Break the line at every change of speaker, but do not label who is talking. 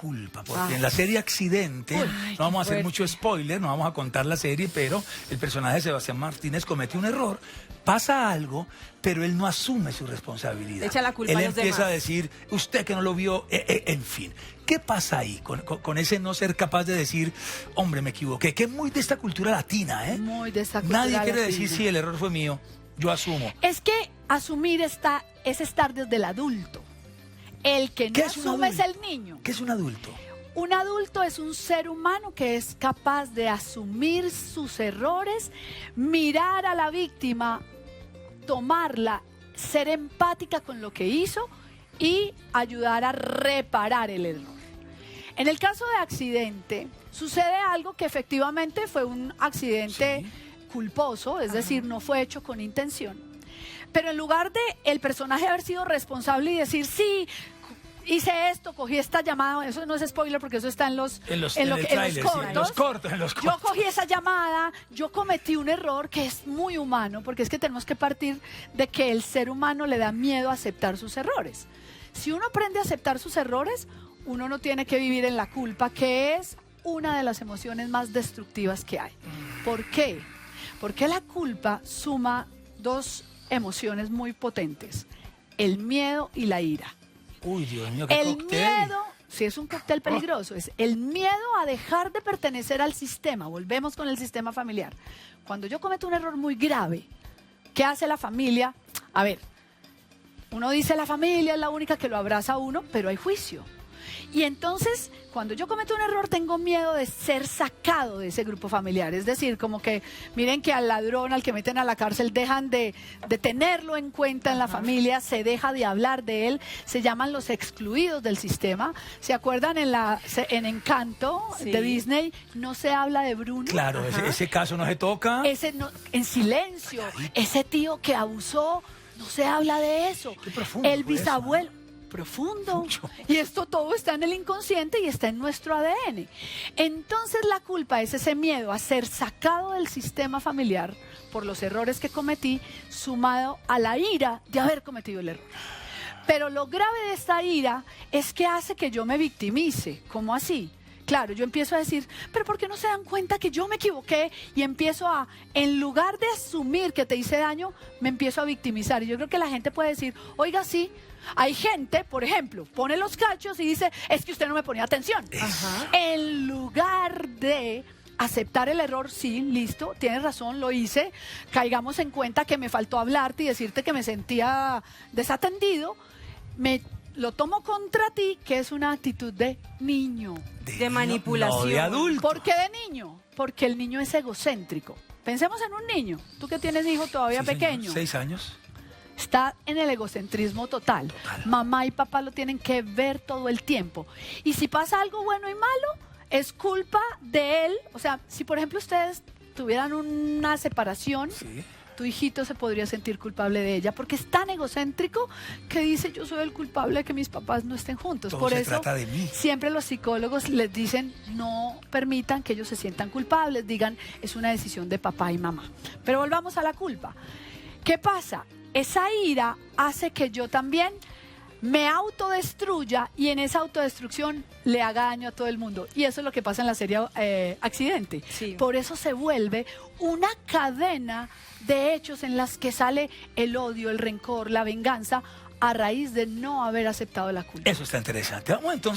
culpa, porque en la serie Accidente, no vamos a hacer mucho spoiler, no vamos a contar la serie, pero el personaje de Sebastián Martínez comete un error, pasa algo, pero él no asume su responsabilidad.
Echa la culpa
él
a los
empieza
demás.
a decir, usted que no lo vio, en fin. ¿Qué pasa ahí con ese no ser capaz de decir, hombre, me equivoqué? Que es muy de esta cultura latina, ¿eh?
Muy de esta cultura
Nadie quiere
latina.
decir, sí, el error fue mío, yo asumo.
Es que asumir es estar desde el adulto. El que no asume es el niño.
¿Qué es un adulto?
Un adulto es un ser humano que es capaz de asumir sus errores, mirar a la víctima, tomarla, ser empática con lo que hizo y ayudar a reparar el error. En el caso de Accidente, sucede algo que efectivamente fue un accidente culposo, es decir, no fue hecho con intención. Pero en lugar de el personaje haber sido responsable y decir, sí, hice esto, cogí esta llamada, eso no es spoiler porque eso está en los cortos. Yo cogí esa llamada, yo cometí un error que es muy humano, porque es que tenemos que partir de que el ser humano le da miedo a aceptar sus errores. Si uno aprende a aceptar sus errores, uno no tiene que vivir en la culpa, que es una de las emociones más destructivas que hay. ¿Por qué? Porque la culpa suma dos emociones muy potentes, el miedo y la ira.
Uy, Dios mío, qué
El
cóctel.
miedo, sí, es un cóctel peligroso, es el miedo a dejar de pertenecer al sistema. Volvemos con el sistema familiar. Cuando yo cometo un error muy grave, ¿qué hace la familia? A ver, uno dice la familia es la única que lo abraza a uno, pero hay juicio. Y entonces, cuando yo cometo un error, tengo miedo de ser sacado de ese grupo familiar. Es decir, como que miren que al ladrón, al que meten a la cárcel, dejan de tenerlo en cuenta en la familia, se deja de hablar de él, se llaman los excluidos del sistema. ¿Se acuerdan en Encanto de Disney? No se habla de Bruno.
Claro, ese caso no se toca.
Ese no, en silencio. Ese tío que abusó, no se habla de eso.
Qué profundo
El
fue eso,
bisabuelo. Profundo.
Mucho.
Y esto todo está en el inconsciente y está en nuestro ADN. Entonces la culpa es ese miedo a ser sacado del sistema familiar por los errores que cometí, sumado a la ira de haber cometido el error. Pero lo grave de esta ira es que hace que yo me victimice. ¿Cómo así? Claro, yo empiezo a decir, pero ¿por qué no se dan cuenta que yo me equivoqué? Y empiezo a, en lugar de asumir que te hice daño, me empiezo a victimizar. Y yo creo que la gente puede decir, oiga, sí, hay gente, por ejemplo, pone los cachos y dice, es que usted no me ponía atención. En lugar de aceptar el error, sí, listo, tienes razón, lo hice, caigamos en cuenta que me faltó hablarte y decirte que me sentía desatendido, lo tomo contra ti, que es una actitud de niño.
De manipulación.
No, de adulto.
¿Por qué de niño? Porque el niño es egocéntrico. Pensemos en un niño, tú que tienes hijo todavía
Sí,
pequeño.
señor, 6 años.
Está en el egocentrismo total. Mamá y papá lo tienen que ver todo el tiempo. Y si pasa algo bueno y malo, es culpa de él. O sea, si por ejemplo ustedes tuvieran una separación, tu hijito se podría sentir culpable de ella, porque es tan egocéntrico que dice, yo soy el culpable de que mis papás no estén juntos.
Todo
Por
se
eso
trata de mí.
siempre los psicólogos les dicen, no permitan que ellos se sientan culpables, digan, es una decisión de papá y mamá. Pero volvamos a la culpa. ¿Qué pasa? Esa ira hace que yo también me autodestruya y en esa autodestrucción le haga daño a todo el mundo. Y eso es lo que pasa en la serie Accidente.
Sí.
Por eso se vuelve una cadena de hechos en las que sale el odio, el rencor, la venganza, a raíz de no haber aceptado la culpa.
Eso está interesante. Vamos entonces.